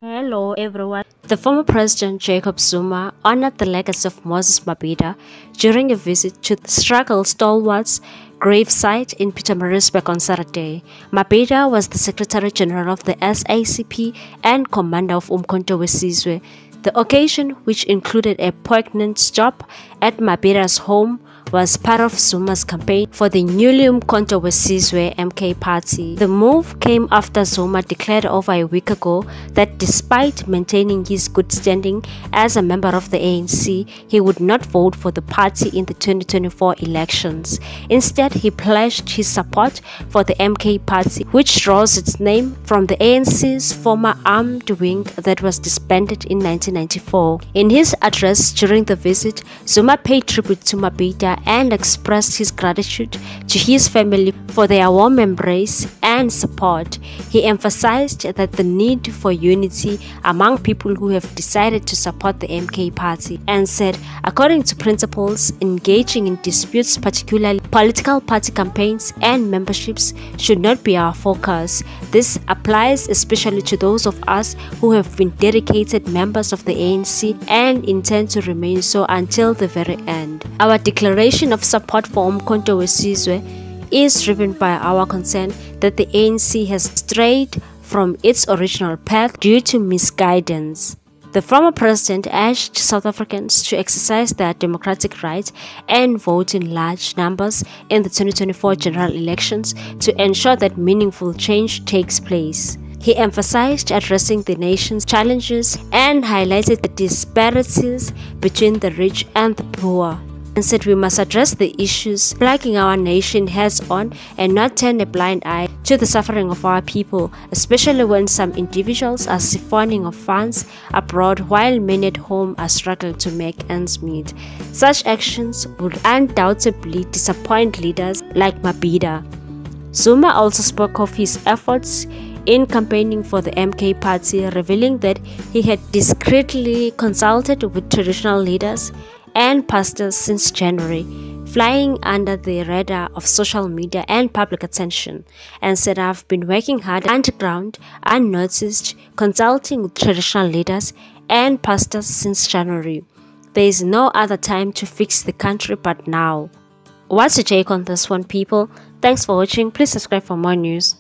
Hello everyone. The former President Jacob Zuma honored the legacy of Moses Mabhida during a visit to the struggle stalwart's gravesite in Pietermaritzburg on Saturday. Mabhida was the Secretary General of the SACP and commander of Umkhonto weSizwe. The occasion, which included a poignant stop at Mabhida's home, was part of Zuma's campaign for the newly Umkhonto weSizwe MK party. The move came after Zuma declared over a week ago that despite maintaining his good standing as a member of the ANC, he would not vote for the party in the 2024 elections. Instead, he pledged his support for the MK party, which draws its name from the ANC's former armed wing that was disbanded in 1994. In his address during the visit, Zuma paid tribute to Mabhida and expressed his gratitude to his family for their warm embrace and support. He emphasized that the need for unity among people who have decided to support the MK party and said, according to principles, engaging in disputes, particularly political party campaigns and memberships, should not be our focus. This applies especially to those of us who have been dedicated members of the ANC and intend to remain so until the very end. Our declaration of support for Umkhonto weSizwe is driven by our concern that the ANC has strayed from its original path due to misguidance. The former president urged South Africans to exercise their democratic rights and vote in large numbers in the 2024 general elections to ensure that meaningful change takes place. He emphasized addressing the nation's challenges and highlighted the disparities between the rich and the poor, and said we must address the issues plaguing our nation heads-on and not turn a blind eye to the suffering of our people, especially when some individuals are siphoning of funds abroad while many at home are struggling to make ends meet. Such actions would undoubtedly disappoint leaders like Mabhida. Zuma also spoke of his efforts in campaigning for the MK party, revealing that he had discreetly consulted with traditional leaders and pastors since January, flying under the radar of social media and public attention, and said, I've been working hard underground, unnoticed, consulting with traditional leaders and pastors since January. There is no other time to fix the country but now. What's your take on this one, people? Thanks for watching. Please subscribe for more news.